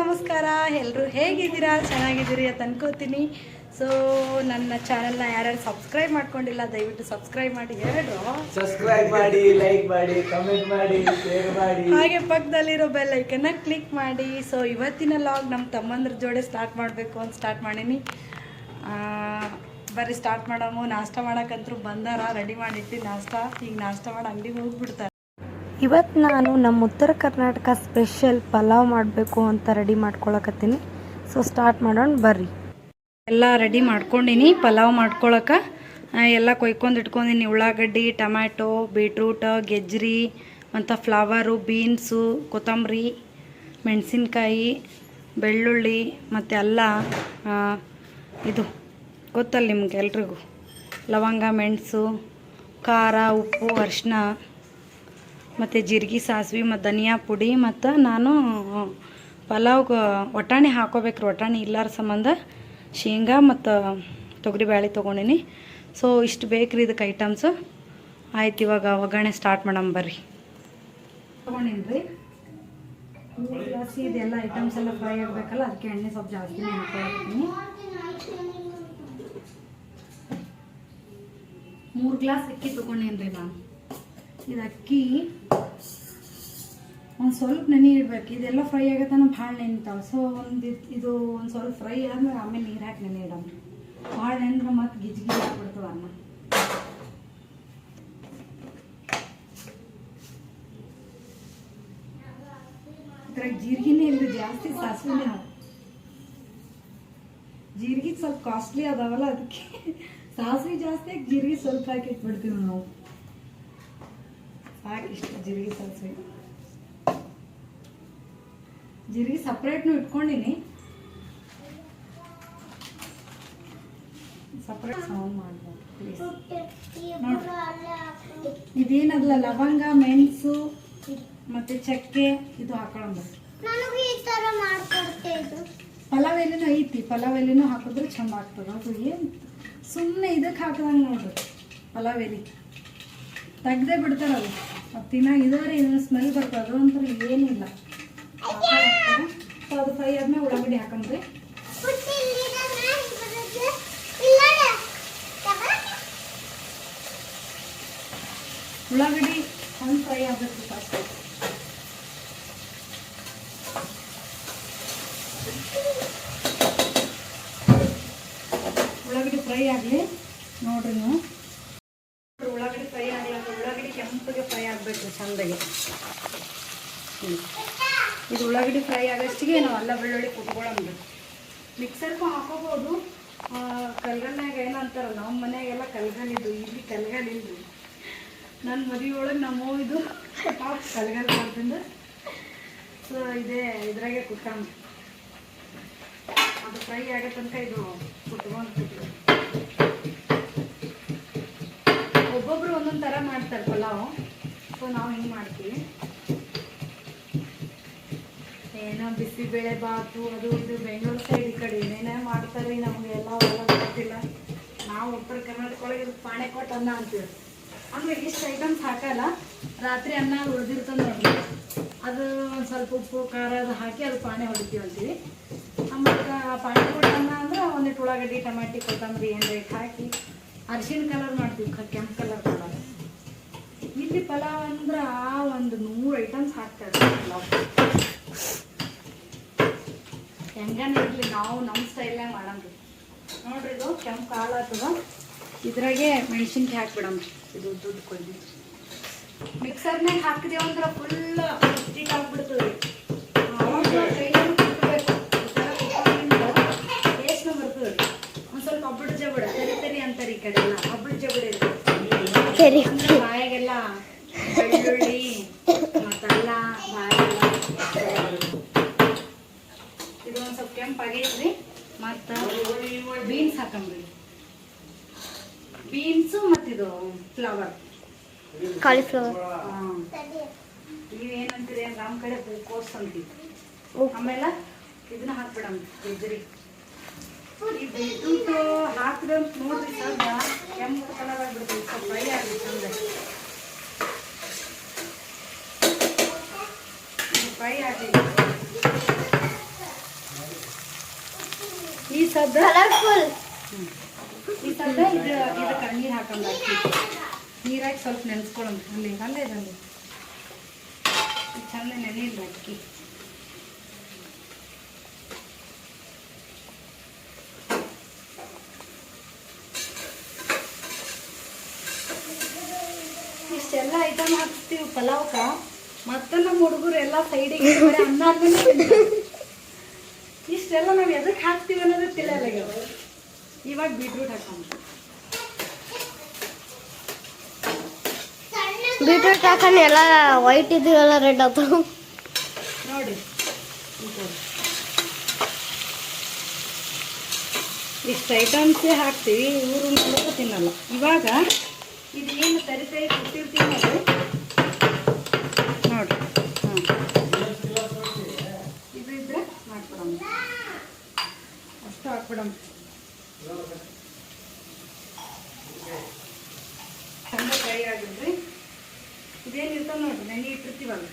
ನಮಸ್ಕಾರ. ಎಲ್ಲರೂ ಹೇಗಿದ್ದೀರಾ? ಚೆನ್ನಾಗಿದ್ದೀರಿ ಅಂತ ಅನ್ಕೋತೀನಿ. ಸೊ ನನ್ನ ಚಾನೆಲ್ನ ಯಾರ್ಯಾರು ಸಬ್ಸ್ಕ್ರೈಬ್ ಮಾಡ್ಕೊಂಡಿಲ್ಲ ದಯವಿಟ್ಟು ಸಬ್ಸ್ಕ್ರೈಬ್ ಮಾಡಿ. ಸಬ್ಸ್ಕ್ರೈಬ್ ಮಾಡಿ, ಲೈಕ್ ಮಾಡಿ, ಕಮೆಂಟ್ ಮಾಡಿ, ಶೇರ್ ಮಾಡಿ, ಹಾಗೆ ಪಕ್ಕದಲ್ಲಿರೋ ಬೆಲ್ ಐಕನ್ನ ಕ್ಲಿಕ್ ಮಾಡಿ. ಸೊ ಇವತ್ತಿನ ಲಾಗ್ ನಮ್ಮ ತಮ್ಮಂದ್ರ ಜೋಡಿ ಸ್ಟಾರ್ಟ್ ಮಾಡಬೇಕು ಅಂತ ಸ್ಟಾರ್ಟ್ ಮಾಡೀನಿ. ಬರ್ರಿ ಸ್ಟಾರ್ಟ್ ಮಾಡಮು. ನಾಷ್ಟ ಮಾಡೋಕ್ಕಂತೂ ಬಂದಾರ, ರೆಡಿ ಮಾಡಿಟ್ಟು ನಾಷ್ಟ. ಈಗ ನಾಷ್ಟ ಮಾಡಿ ಅಂಗಡಿಗೆ ಹೋಗ್ಬಿಡ್ತಾರೆ. ಇವತ್ತು ನಾನು ನಮ್ಮ ಉತ್ತರ ಕರ್ನಾಟಕ ಸ್ಪೆಷಲ್ ಪಲಾವ್ ಮಾಡಬೇಕು ಅಂತ ರೆಡಿ ಮಾಡ್ಕೊಳಕತ್ತೀನಿ. ಸೊ ಸ್ಟಾರ್ಟ್ ಮಾಡೋಣ ಬರ್ರಿ. ಎಲ್ಲ ರೆಡಿ ಮಾಡ್ಕೊಂಡಿನಿ ಪಲಾವ್ ಮಾಡ್ಕೊಳಕ್ಕೆ. ಎಲ್ಲ ಕೊಯ್ಕೊಂಡು ಇಟ್ಕೊಂಡಿನಿ. ಉಳ್ಳಾಗಡ್ಡಿ, ಟೊಮ್ಯಾಟೊ, ಬೀಟ್ರೂಟ್, ಗೆಜ್ರಿ ಮತ್ತು ಫ್ಲವರು, ಬೀನ್ಸು, ಕೊತ್ತಂಬರಿ, ಮೆಣಸಿನ್ಕಾಯಿ, ಬೆಳ್ಳುಳ್ಳಿ ಮತ್ತು ಅಲ್ಲ ಇದು ಗೊತ್ತಲ್ಲ ನಿಮ್ಗೆ ಎಲ್ರಿಗೂ, ಲವಂಗ, ಮೆಣಸು, ಖಾರ, ಉಪ್ಪು, ಅರಿಶಿನ ಮತ್ತು ಜೀರಿಗೆ, ಸಾಸಿವೆ ಮತ್ತು ಧನಿಯಾ ಪುಡಿ. ಮತ್ತು ನಾನು ಪಲಾವ್ಗೆ ಒಟ್ಟಾಣಿ ಹಾಕೋಬೇಕ್ರಿ. ಒಟ್ಟಾಣಿ ಇಲ್ಲಾರ ಸಂಬಂಧ ಶೇಂಗಾ ಮತ್ತು ತೊಗರಿಬೇಳೆ ತೊಗೊಂಡಿನಿ. ಸೊ ಇಷ್ಟು ಬೇಕ್ರಿ ಇದಕ್ಕೆ ಐಟಮ್ಸು. ಆಯ್ತು, ಇವಾಗ ಒಗ್ಗರಣೆ ಸ್ಟಾರ್ಟ್ ಮಾಡಮ್ ಬರ್ರಿ. ತೊಗೊಂಡಿನಿ ರೀ ಜಾಸ್ತಿ. ಇದೆಲ್ಲ ಐಟಮ್ಸ್ ಎಲ್ಲ ಫ್ರೈ ಆಗಬೇಕಲ್ಲ, ಅದಕ್ಕೆ ಎಣ್ಣೆ ಸ್ವಲ್ಪ ಜಾಸ್ತಿನೇ ಹಾಕೊಳ್ತೀನಿ. 3 ಗ್ಲಾಸ್ ಅಕ್ಕಿ ತೊಗೊಂಡೇನಿ ರೀ ನಾನು. ಇದು ಅಕ್ಕಿ ಒಂದು ಸ್ವಲ್ಪ ನೆನೆ ಇಡ್ಬೇಕು. ಇದೆಲ್ಲ ಫ್ರೈ ಆಗತ್ತೆ ನಮ್ಮ ಭಾಳ ನೆನಿತಾವೆ. ಸೊ ಇದು ಒಂದು ಸ್ವಲ್ಪ ಫ್ರೈ ಆದ್ಮೇಲೆ ಆಮೇಲೆ ನೀರು ಹಾಕಿ ನೆನೆ ಇಡೋಣ. ಭಾಳ ನೆಂದ್ರೆ ಮತ್ತು ಗಿಜ್ಗಿ ಹಾಕ್ಬಿಡ್ತವೆ ಅನ್ನ. ಇದ್ರಾಗ ಜೀರಿಗೆನೇ ಇಲ್ಲ ಜಾಸ್ತಿ, ಸಾಸಿವೆನೇ ಹಾಕಿ. ಜೀರಿಗೆ ಸ್ವಲ್ಪ ಕಾಸ್ಟ್ಲಿ ಅದಾವಲ್ಲ, ಅದಕ್ಕೆ ಸಾಸಿವೆ ಜಾಸ್ತಿ ಹಾಕಿ ಜೀರಿಗೆ ಸ್ವಲ್ಪ ಹಾಕಿ ಇಟ್ಬಿಡ್ತೀವಿ ನಾವು. ಸಾಕಿಷ್ಟು ಜೀರಿಗೆ, ಸಾಸಿವೆ, ಜೀರಿಗೆ ಸಪ್ರೇಟ್ನು ಇಟ್ಕೊಂಡಿನಿ. ಸಪ್ರೇಟ್ ಸೌಂಡ್ ಮಾಡ್ಬೋದು ಪ್ಲೀಸ್. ನೋಡ್ರಿ, ಇದೇನದಲ್ಲ ಲವಂಗ, ಮೆಣಸು ಮತ್ತೆ ಚಕ್ಕೆ ಇದು ಹಾಕೊಳ್ಳೋಣ. ಪಲಾವ್ ಎಲೆನೂ ಐತಿ, ಪಲಾವ್ ಎಲೆನೂ ಹಾಕಿದ್ರೆ ಚಂದ ಆಗ್ತದೆ. ಅದು ಏನು ಸುಮ್ಮನೆ ಇದಕ್ಕೆ ಹಾಕಿದಂಗೆ ನೋಡ್ರಿ, ಪಲಾವ್ ಎಲೆ ತೆಗ್ದೇ ಬಿಡ್ತಾರಲ್ಲ, ಅದು ತಿನ್ನಾಗ ಇದಾರೆ ಇದನ್ನು ಸ್ಮೆಲ್ ಬರ್ತದೆ. ಅದು ಅಂತ ಏನಿಲ್ಲ. ಸೊ ಅದು ಫ್ರೈ ಆದ್ಮೇಲೆ ಉಳ್ಳಾಗಡ್ಡಿ ಹಾಕಂದ್ರಿ. ಉಳ್ಳಾಗಡ್ಡಿ ಒಂದು ಫ್ರೈ ಆಗಬೇಕು ಫಸ್ಟ್. ಉಳ್ಳಾಗಡ್ಡಿ ಫ್ರೈ ಆಗಲಿ ನೋಡ್ರಿ ನೀವು. ಉಳ್ಳಾಗಡ್ಡಿ ಫ್ರೈ ಆಗಲ್ಲ, ಉಳ್ಳಾಗಡ್ಡಿ ಕೆಂಪಗೆ ಫ್ರೈ ಆಗಬೇಕು ಚಂದಾಗಿ. ಇದು ಉಳ್ಳಾಗಡ್ಡಿ ಫ್ರೈ ಆಗೋಷ್ಟಿಗೆ ನಾವು ಅಲ್ಲ ಬೆಳ್ಳುಳ್ಳಿ ಕುಟ್ಕೊಳ್ಳೋದು. ಮಿಕ್ಸರ್ಗೂ ಹಾಕೋಬೋದು. ಕಲ್ಗಲ್ನಾಗ ಏನಂತಾರಲ್ಲ, ನಮ್ಮ ಮನೆಯಾಗೆಲ್ಲ ಕಲ್ಗಲ್ಲಿದ್ದು, ಇಲ್ಲಿ ಕಲ್ಗಲ್ಲಿದ್ದು. ನನ್ನ ಮದುವೆ ಒಳಗೆ ನಮ್ಮ ಇದು ಟಾಪ್ ಕಲ್ಗಲ್ ಮಾಡ್ತಿಂದು. ಸೊ ಇದ್ರಾಗೆ ಕುಟ್ಕೊಂಡು ಅದು ಫ್ರೈ ಆಗೋ ತನಕ ಇದು ಕುಟ್ಕೊಂಡು. ಒಬ್ಬೊಬ್ರು ಒಂದೊಂದು ಥರ ಮಾಡ್ತಾರೆ ಪಲಾವ್. ಸೊ ನಾವು ಹಿಂಗೆ ಮಾಡ್ತೀವಿ. ಏನೋ ಬಿಸಿಬೇಳೆ ಬಾತು ಅದು ಇದು ಬೆಂಗಳೂರು ಸೈಡ್ ಈ ಕಡೆ ಏನೇನೇ ಮಾಡ್ತಾರೆ. ನಮಗೆ ಎಲ್ಲ ಗೊತ್ತಿಲ್ಲ. ನಾವು ಉತ್ತರ ಕರ್ನಾಟಕ ಒಳಗೆ ಇದು ಪಾಣೆ ಕೊಟ್ಟು ಅನ್ನ ಅಂತೀವಿ. ಅಂದ್ರೆ ಇಷ್ಟು ಐಟಮ್ಸ್ ಹಾಕಲ್ಲ. ರಾತ್ರಿ ಅನ್ನ ಉಳಿದಿರ್ತದೆ ನೋಡಿ, ಅದು ಒಂದು ಸ್ವಲ್ಪ ಉಪ್ಪು ಖಾರ ಅದು ಹಾಕಿ ಅದು ಪಾಣೆ ಹೊಡಿತೀವಿ ಅಂತೀವಿ. ಆಮೇಲೆ ಪಾಣೆ ಕೊಟ್ಟು ಅನ್ನ ಅಂದ್ರೆ ಒಂದಿಟ್ಟು ಉಳ್ಳಾಗಡ್ಡಿ, ಟೊಮ್ಯಾಟಿ, ಕೊತ್ತಂಬರಿ ಏನು ಬೇಕು ಹಾಕಿ ಅರಿಶಿನ ಕಲರ್ ಮಾಡ್ತೀವಿ, ಕೆಂಪು ಕಲರ್ ಮಾಡೋದು. ಇಲ್ಲಿ ಪಲಾವ್ ಅಂದ್ರೆ ಒಂದು 100 ಐಟಮ್ಸ್ ಹಾಕ್ತಾರೆ ಪಲಾವ್. ಹೆಂಗನೇ ಇರಲಿ ನಾವು ನಮ್ಮ ಸ್ಟೈಲ್ನಾಗ ಮಾಡೋಣ ನೋಡ್ರಿ. ಇದು ಕೆಂಪು ಕಾಳು ಆಗ್ತದ. ಇದ್ರಾಗೆ ಮೆಣಸಿನ್ಕಾಯಿ ಹಾಕ್ಬಿಡಮ್ರಿ. ಇದು ದುಡ್ಡು ಕೊಯ್ದು ಮಿಕ್ಸರ್ನಾಗ ಹಾಕಿದೇವು ಅಂದ್ರೆ ಫುಲ್ ಸ್ಟಿಕ್ ಆಗ್ಬಿಡ್ತದೆ. ಕೈಯನ್ನು ಕುಟ್ಬೇಕು. ಈ ಥರ ಕುಟ್ಕೋದ್ರಿಂದ ಟೇಸ್ಟ್ನ ಬರ್ತದೆ. ಒಂದು ಸ್ವಲ್ಪ ಒಬ್ಬಡು ಜಬಡ ತರಿ ತರಿ ಅಂತಾರೆ ಈ ಕಡೆ ಎಲ್ಲ. ಒಬ್ಬಡು ಜಬಡ ಇರ್ತದೆ ಬಾಯಾಗೆಲ್ಲ ಬೆಳ್ಳುಳ್ಳಿ ಮತ್ತೆಲ್ಲ ಬಾಯಾಗೆಲ್ಲ. ಇದು ಒಂದು ಸ್ವಲ್ಪ ಕೆಂಪಾಗೈತ್ರಿ. ಮತ್ತು ಬೀನ್ಸ್ ಹಾಕಂಬ್ರಿ. ಬೀನ್ಸು ಮತ್ತಿದು ಫ್ಲವರ್, ಕಾಲಿಫ್ಲವರ್. ನೀವೇನಂತೀರಿ? ನಮ್ಮ ಕಡೆ ಹೂಕೋಸ್ ಅಂತೀವಿ. ಆಮೇಲೆ ಇದನ್ನ ಹಾಕ್ಬಿಡಮ್, ಗೆಜ್ರಿ. ಈ ಬೀಟ್ರೂಟ್ ಹಾಕಿದ್ರೆ ನೋಡ್ರಿ ಸ್ವಲ್ಪ ಕೆಂಪು ಕಲರ್ ಆಗ್ಬಿಡ್ತೀವಿ. ಸ್ವಲ್ಪ ಫ್ರೈ ಆಗಲಿ ಚಂದ. ಫ್ರೈ ಆಗಲಿ. ಅದು ಕಲರ್ಫುಲ್. ಈ ಥರದ ಇದಕ್ಕೆ ನೀರು ಹಾಕೊಂಡು ಅಕ್ಕಿ ನೀರಾಗಿ ಸ್ವಲ್ಪ ನೆನೆಸ್ಕೊಳ್ಳೋಣ. ಅಲ್ಲೇ ಇದಲ್ಲಿ ಚಂದ ನೆನೆಯಿಲ್ಲ ಅಕ್ಕಿ. ಇಷ್ಟೆಲ್ಲ ಐಟಮ್ ಹಾಕ್ತೀವಿ ಪಲಾವ್ಕ. ಮತ್ತೆ ನಮ್ಮ ಹುಡುಗರು ಎಲ್ಲ ಸೈಡಿಗೆ ಅನ್ನ ಆದ್ಮೇಲೆ ಇಷ್ಟೆಲ್ಲ ನಾವು ಎದಕ್ಕೆ ಹಾಕ್ತೀವಿ ಅನ್ನೋದು ತಿಳಿಯಲ್ಲ. ಇವಾಗ ಬೀಟ್ರೂಟ್ ಹಾಕೊಂಡು ಬೀಟ್ರೂಟ್ ಹಾಕೊಂಡು ಎಲ್ಲ ವೈಟ್ ಇದೆಲ್ಲ ರೆಡ್ ಆಯ್ತು ನೋಡಿ. ಇಷ್ಟು ಐಟಮ್ಸೇ ಹಾಕ್ತೀವಿ, ಇವರು ನೋಡೋದು ತಿನ್ನಲ್ಲ. ಇವಾಗ ಇದೇನು ತರಿ ಕೊಟ್ಟಿರ್ತೀವಿ ನೋಡ್ರಿ ಇದು ಇದ್ರೆ ಮಾಡ್ಕೊಡಮ್ಮ, ಅಷ್ಟು ಹಾಕ್ಬಿಡಮ್ಮ. ಚಂದ ಫ್ರೈ ಆಗಿದ್ರಿ. ಇದೇನಿರ್ತದೆ ನೋಡ್ರಿ, ನೆನೆ ಇಟ್ಟಿರ್ತೀವಲ್ಲ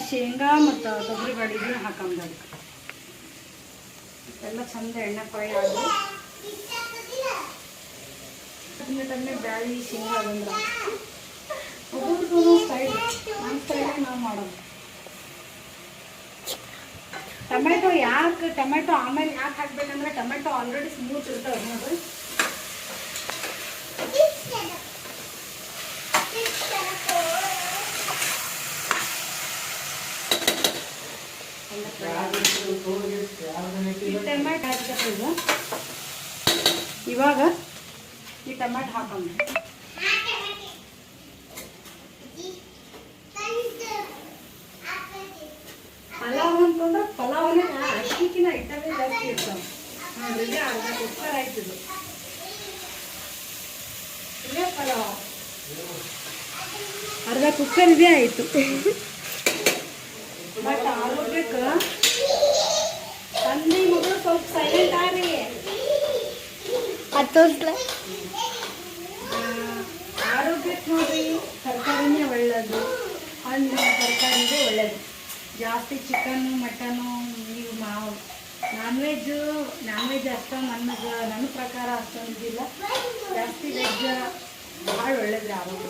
ಶೇಂಗಾ ಮತ್ತು ತೊಗರಿ ಬೇಳೆ ಇದನ್ನ ಹಾಕಂಬ. ಎಲ್ಲ ಚಂದ ಎಣ್ಣೆ ಫ್ರೈ ಆಗಿ ಟಮ್ಮೆ ಬ್ಯಾಳಿ ಶೇಂಗಾ ಅದಂದ್ರೆ ಒಬ್ಬೊಬ್ರದ್ದು ಸ್ಟೈಲ್. ನಮ್ಮ ಸ್ಟೈಲಾಗಿ ನಾವು ಮಾಡೋದು. ಟೊಮೆಟೊ ಆಮೇಲೆ ಯಾಕೆ ಹಾಕ್ಬೇಕಂದ್ರೆ ಟೊಮೆಟೊ ಆಲ್ರೆಡಿ ಸ್ಮೂತ್ ಇರ್ತಾವೆ ನೋಡ್ರಿ. ಟೊಮೆಟೊ ಹಾಕ್ಬೇಕು. ಇವಾಗ ಈ ಟೊಮೆಟೊ ಹಾಕೋಣ. ಪಲಾವ್ ಅಂತಂದ್ರೆ ಪಲಾವನೇ ಅಕ್ಕಿನ ಐಟಮೇ ಜಾಸ್ತಿ ಇರ್ತಾವೆ ನೋಡ್ರಿ. ಅರ್ಧ ಕುಕ್ಕರ್ ಆಯ್ತದು ಇದೇ ಪಲಾವ್, ಅರ್ಧ ಕುಕ್ಕರ್ ಇದೇ ಆಯ್ತು. ಬಟ್ ಆರೋಗ್ಯಕ್ಕೆ ತಂದೆ ಮಗಳು ಸ್ವಲ್ಪ ಸೈಲೆಂಟ್ ಆಗ್ರಿ. ಆರೋಗ್ಯಕ್ಕೆ ನೋಡ್ರಿ ತರಕಾರಿನೇ ಒಳ್ಳೇದು, ಹಣ್ಣು ತರಕಾರಿನೇ ಒಳ್ಳೇದು. ಜಾಸ್ತಿ ಚಿಕನ್ನು ಮಟನ್ನು ನೀವು ನಾನ್ ವೆಜ್ ಅಷ್ಟೊಂದು ನನ್ನ ಪ್ರಕಾರ ಅಷ್ಟೊಂದು ಇದಿಲ್ಲ. ಜಾಸ್ತಿ ವೆಜ್ ಭಾಳ ಒಳ್ಳೇದ್ರಿ, ಆರೋಗ್ಯ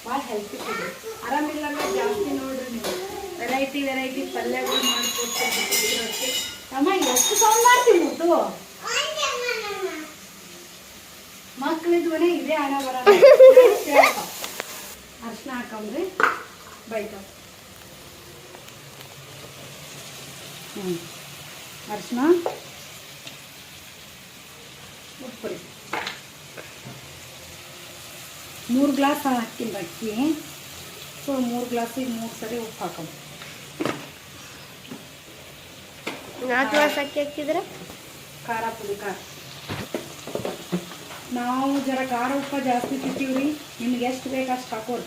ಭಾಳ ಹೆಲ್ತಿ ಫುಡ್. ಆರಾಮಿಲ್ಲ ಅಂದ್ರೆ ಜಾಸ್ತಿ ನೋಡ್ರಿ ನೀವು ವೆರೈಟಿ ಪಲ್ಯಗಳು ಮಾಡಿಕೊಡ್ತೀವಿ. ಅಮ್ಮ ಎಷ್ಟು ಸೌಂಡ್ ಮಾಡ್ತೀವಿ ಮುದ್ದು ಮಕ್ಕಳಿದ್ವನೇ ಇದೇ ಹಣ ಬರೋದು. ಅರ್ಶಿನ ಹಾಕೊಂಡ್ರಿ ಬೈತಾವ. ಅರ್ಶಿನ ಉಪ್ಪು ರೀ 3 ಗ್ಲಾಸ್ ಹಾಕಿಂದ ಅಕ್ಕಿ. ಸೊ 3 ಗ್ಲಾಸಿಗೆ 3 ಸರಿ ಉಪ್ಪು ಹಾಕೊಂಡು 4 ಗ್ಲಾಸ್ ಅಕ್ಕಿ ಹಾಕಿದ್ರೆ ಖಾರ ಪುಡಿ. ನಾವು ಜರ ಖಾರ ಉಪ್ಪ ಜಾಸ್ತಿ ತಿಂತೀವ್ರಿ. ನಿಮ್ಗೆ ಎಷ್ಟು ಬೇಕು ಅಷ್ಟು ಹಾಕೋರಿ.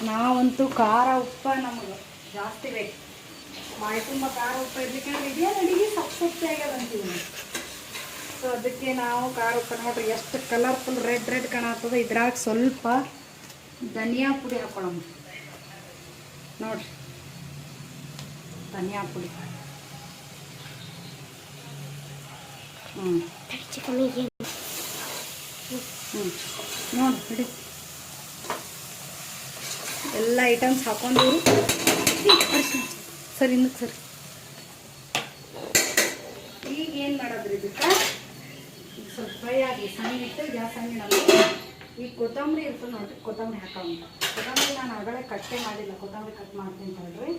ನಾವಂತೂ ಖಾರ ಉಪ್ಪ ನಮಗೆ ಜಾಸ್ತಿ ಬೇಕು. ಬಾಯಿ ತುಂಬ ಖಾರ ಉಪ್ಪ ಇರ್ಲಿಕ್ಕೆ ಇದೇ ಅಡಿಗೆ ಸೊಪ್ಪೆ ಆಗ್ಯದ ಅಂತೀವಿ ನಾವು. ಸೊ ಅದಕ್ಕೆ ನಾವು ಖಾರ ಉಪ್ಪ ನೋಡ್ರಿ ಎಷ್ಟು ಕಲರ್ಫುಲ್ ರೆಡ್ ಕಾಣತ್ತದ. ಇದ್ರಾಗ ಸ್ವಲ್ಪ ಧನಿಯಾ ಪುಡಿ ಹಾಕೊಳ್ಳೋಣ ನೋಡ್ರಿ. ಧನಿಯಾ ಪುಡಿ ನೋಡಿ ಬಿಡಿ. ಎಲ್ಲ ಐಟಮ್ಸ್ ಹಾಕೊಂಡವ್ರು ಸರಿ ಇನ್ನಕ್ಕೆ ಸರಿ. ಈಗ ಏನು ಮಾಡೋದ್ರಿ ಇದಕ್ಕೆ ಈಗ ಸ್ವಲ್ಪ ಫ್ರೈ ಆಗಲಿ. ಸಣ್ಣ ಇಟ್ಟು ಗ್ಯಾಸ್ ಹಂಗೆ ನಾವು ಈಗ ಕೊತ್ತಂಬರಿ ಇರ್ತದೆ ನೋಡ್ರಿ. ಕೊತ್ತಂಬರಿ ಹಾಕೋಣ. ಕೊತ್ತಂಬರಿ ನಾನು ಹೊರಗಡೆ ಕಟ್ಟೆ ಮಾಡಿಲ್ಲ, ಕೊತ್ತಂಬರಿ ಕಟ್ ಮಾಡ್ತೀನಿ ನೋಡ್ರಿ.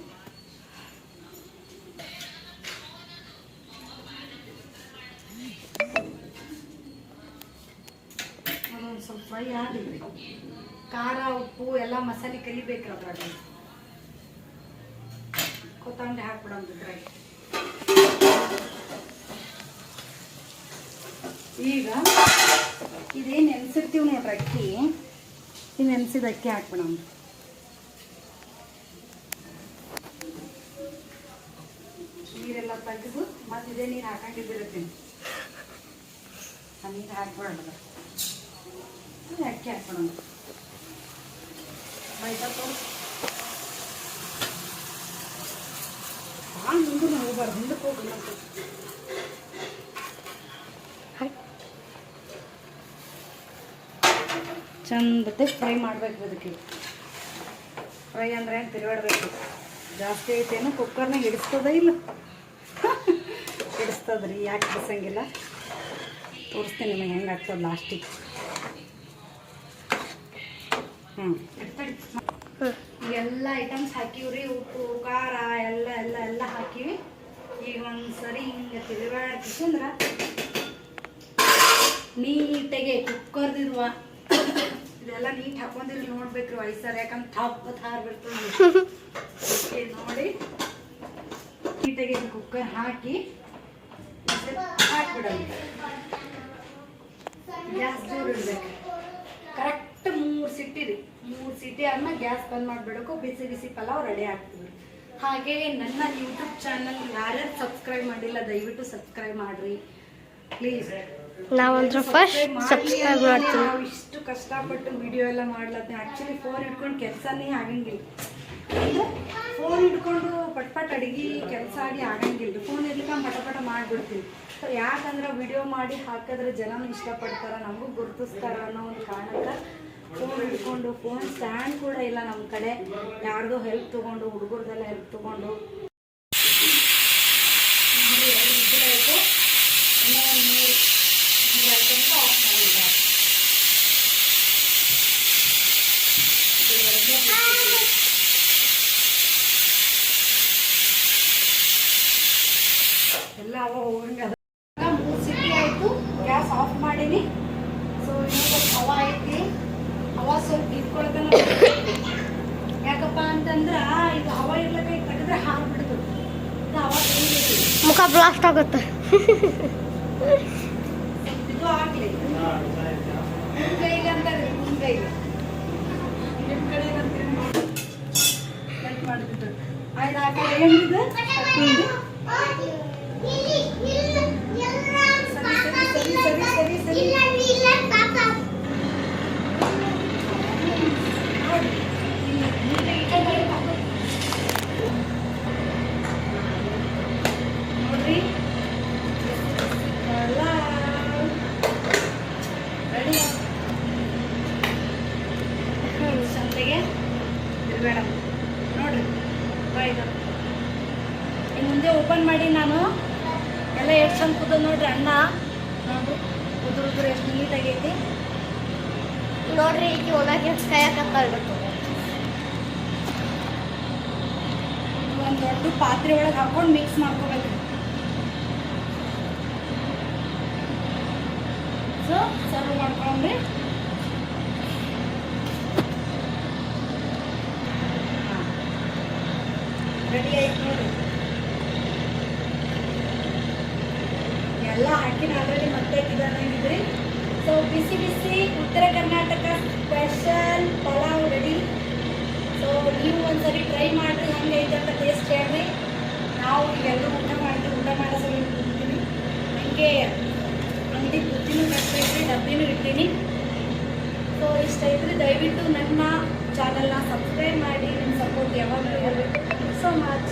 ಅದೊಂದು ಸ್ವಲ್ಪ ಫ್ರೈ ಆಗಲಿ. ಖಾರ ಉಪ್ಪು ಎಲ್ಲ ಮಸಾಲೆ ಕಲಿಬೇಕ್ರಿ ಅದ್ರಾಗ. ಕೊತ್ತಂಬರಿ ಹಾಕ್ಬಿಡೋದ್ರಾಗ. ಈಗ ಇದೇನು ನೆನೆಸಿರ್ತೀವಿ ನೋಡ್ರಿ ಅಕ್ಕಿ, ಈ ನೆನೆಸಿದ ಅಕ್ಕಿ ಹಾಕ್ಬಿಡೋಣ. ನೀರೆಲ್ಲ ತೆಗೆದು ಮತ್ತೆ ಇದೇ ನೀರು ಹಾಕೊಂಡಿದ್ದಿರ್ತೀನಿ. ಆ ನೀರು ಹಾಕ್ಬಿಡೋಣ. ಅಕ್ಕಿ ಹಾಕ್ಬಿಡೋಣ. ಭಾಳ ಮುಂದೆ ಹೋಗ್ಬಾರ್ದು, ಮುಂದಕ್ಕೆ ಹೋಗಿ ಮತ್ತೆ ಚಂದತೆ ಫ್ರೈ ಮಾಡಬೇಕು. ಅದಕ್ಕೆ ಫ್ರೈ ಅಂದರೆ ಏನು ತಿರುಗಾಡಬೇಕು. ಜಾಸ್ತಿ ಐತೇನು ಕುಕ್ಕರ್ನಾಗ ಹಿಡಿಸ್ತದ ಇಲ್ಲ ಹಿಡಿಸ್ತದ್ರಿ, ಯಾಕೆ ಹಿಡಿಸಂಗಿಲ್ಲ ತೋರಿಸ್ತೀನಿ ನಿಮಗೆ ಹೆಂಗೆ ಆಗ್ತದೆ ಲಾಸ್ಟಿಗೆ. ಎಲ್ಲ ಐಟಮ್ಸ್ ಹಾಕಿವ್ರಿ, ಉಪ್ಪು ಖಾರ ಎಲ್ಲ ಎಲ್ಲ ಎಲ್ಲ ಹಾಕಿವಿ. ಈಗ ಒಂದು ಸರಿ ಹಿಂಗೆ ತಿರುಗಾಡ್ತಿಂದ್ರೆ ನೀಟಾಗಿ ಕುಕ್ಕರ್ದಿರುವ ಇದೆಲ್ಲ ನೀಟ್ ಹಾಕೊಂಡಿರಿ ನೋಡ್ಬೇಕ್ರಿ ವಯಸ್ಸಾರ, ಯಾಕಂದ್ರೆ ಥಪ್ಪ ಹಾರ್ಬಿಡ್ತದೆ ನೋಡಿ. ನೀಟಾಗಿ ಕುಕ್ಕರ್ ಹಾಕಿ ಹಾಕ್ಬಿಡೋದು. ಗ್ಯಾಸ್ ದೂರ ಇಡ್ಬೇಕು. ಕರೆಕ್ಟ್ 3 ಸಿಟಿ ರೀ. 3 ಸಿಟಿ ಆದ್ಮೇಲೆ ಗ್ಯಾಸ್ ಬಂದ್ ಮಾಡಿಬಿಡಬೇಕು. ಬಿಸಿ ಬಿಸಿ ಪಲಾವ್ ರೆಡಿ ಆಗ್ತೀವಿ. ಹಾಗೆ ನನ್ನ ಯೂಟ್ಯೂಬ್ ಚಾನಲ್ ಯಾರ್ಯಾರು ಸಬ್ಸ್ಕ್ರೈಬ್ ಮಾಡಿಲ್ಲ ದಯವಿಟ್ಟು ಸಬ್ಸ್ಕ್ರೈಬ್ ಮಾಡ್ರಿ ಪ್ಲೀಸ್. ನಾವಂತೂ ಫಸ್ಟ್ ಸಬ್ಸ್ಕ್ರೈಬ್ ಮಾಡ್ತೀವಿ. ನಾವು ಇಷ್ಟು ಕಷ್ಟಪಟ್ಟು ವಿಡಿಯೋ ಎಲ್ಲ ಮಾಡ್ಲತ್ತೀನಿ. ಆ್ಯಕ್ಚುಲಿ ಫೋನ್ ಇಟ್ಕೊಂಡು ಕೆಲಸನೇ ಆಗಂಗಿಲ್ಲ. ಫೋನ್ ಹಿಡ್ಕೊಂಡು ಪಟ್ ಅಡಿಗೆ ಕೆಲಸ ಆಗಿ ಆಗಂಗಿಲ್ಲ. ಫೋನ್ ಇರ್ಲಿಕ್ಕೆ ಪಟ ಮಾಡಿಬಿಡ್ತೀವಿ. ಸೊ ಯಾಕಂದ್ರೆ ವಿಡಿಯೋ ಮಾಡಿ ಹಾಕಿದ್ರೆ ಜನನೂ ಇಷ್ಟಪಡ್ತಾರೆ, ನಮಗೂ ಗುರುತಿಸ್ತಾರ ಅನ್ನೋ ಒಂದು ಕಾರಣಕ್ಕೆ ಫೋನ್ ಹಿಡ್ಕೊಂಡು, ಫೋನ್ ಸ್ಟ್ಯಾಂಡ್ ಕೂಡ ಇಲ್ಲ ನಮ್ಮ ಕಡೆ. ಯಾರ್ದೋ ಹೆಲ್ಪ್ ತೊಗೊಂಡು, ಹುಡುಗರದೆಲ್ಲ ಹೆಲ್ಪ್ ತೊಗೊಂಡು ಆಯಿತು. ಇನ್ನೂ ಒಂದು 3 ಐಟಮ್ಸ್ ಆಫ್ ಮಾಡಿದ್ದಾರೆ. ಎಲ್ಲ ಅವ ಹೋಗಂಗೆ ಅದ. 3 ಸಿಟಿ ಆಯಿತು, ಗ್ಯಾಸ್ ಆಫ್ ಮಾಡೀನಿ. ಸೊ ಇನ್ನೊಂದು ಹವಾ ಐತಿ, ಹವಾ ಸ್ವಲ್ಪ ಇಟ್ಕೊಳ್ತಾನ. ಯಾಕಪ್ಪ ಅಂತಂದ್ರೆ ಈಗ ಹವಾ ಇರ್ಲಕ್ಕ ಈಗ ತೆಗೆದ್ರೆ ಹಾರ್ಬಿಡ್ತು. ಇದು ಹವಾ ತೆಗಿಬೇಕು, ಮುಖ ಬ್ಲಾಸ್ಟ್ ಆಗುತ್ತೆ. ಇದು ಆಗಲಿ ಮುಂಗೈಗೆ ಅಂತಂದ್ರೆ ಮುಂಗೈಗೆ ನಿಮ್ಮ ಕಡೆ ಹೆಲ್ಪ್ ಮಾಡಿಬಿಟ್ಟು ಆಯ್ತು. ಆ ಕಡೆ ಏನಿದೆ ನೋಡ್ರಿ ರೆಡಿ. ಸಂತೆಗೆ ಇರಬೇಡ ನೋಡ್ರಿ ಬಾಯ್ದು ಈ ಮುಂದೆ ಓಪನ್ ಮಾಡಿ ನಾನು ಎಲ್ಲ ಎಷ್ಟು ಚಂದ ಕುದ ನೋಡ್ರಿ. ಅನ್ನ ನೋಡ್ರಿ ಕುದುರು ಎಷ್ಟು ನೀಟಾಗೈತಿ ನೋಡ್ರಿ, ಈಗ ಒಳಗೆ ಕಾಯಕತ್ತಾಳ್ಬೇಕು. ಒಂದು ದೊಡ್ಡ ಪಾತ್ರೆ ಒಳಗೆ ಹಾಕೊಂಡು ಮಿಕ್ಸ್ ಮಾಡ್ಕೋಬೇಕು. ಸೊ ಸರ್ವ್ ಮಾಡ್ಕೊಂಡ್ರಿ. ರೆಡಿ ಆಯ್ತು ನೋಡ್ರಿ. ಎಲ್ಲ ಹಾಕಿನ ಆಲ್ರೆಡಿ ಮತ್ತೆ ಇದಾಗಿದ್ರಿ. ಸೊ ಬಿಸಿ ಬಿಸಿ ಉತ್ತರ Karnataka special pulao ready. So ನೀವು ಒಂದ್ಸರಿ ಟ್ರೈ ಮಾಡಿರಿ, ಹೆಂಗೈತೆ ಅಂತ ಟೇಸ್ಟ್ ಹೇಳ್ರಿ. ನಾವು ಈಗೆಲ್ಲರೂ ಊಟ ಮಾಡ್ತೀವಿ, ಊಟ ಮಾಡೋ ಸಲ ಕೂಡ್ತೀವಿ. ಹಂಗೆ ಅಂಗಡಿ ಬುತ್ತಿನೂ ಕಟ್ಬಿಟ್ರಿ, ಡಬ್ಬಿನೂ ಇರ್ತೀನಿ. ಸೊ ಇಷ್ಟ ಇದ್ರೆ ದಯವಿಟ್ಟು ನನ್ನ ಚಾನಲ್ನ ಸಬ್ಸ್ಕ್ರೈಬ್ ಮಾಡಿ. ನಿಮ್ಮ ಸಪೋರ್ಟ್ ಯಾವಾಗಲೂ ಇರಬೇಕು. So much.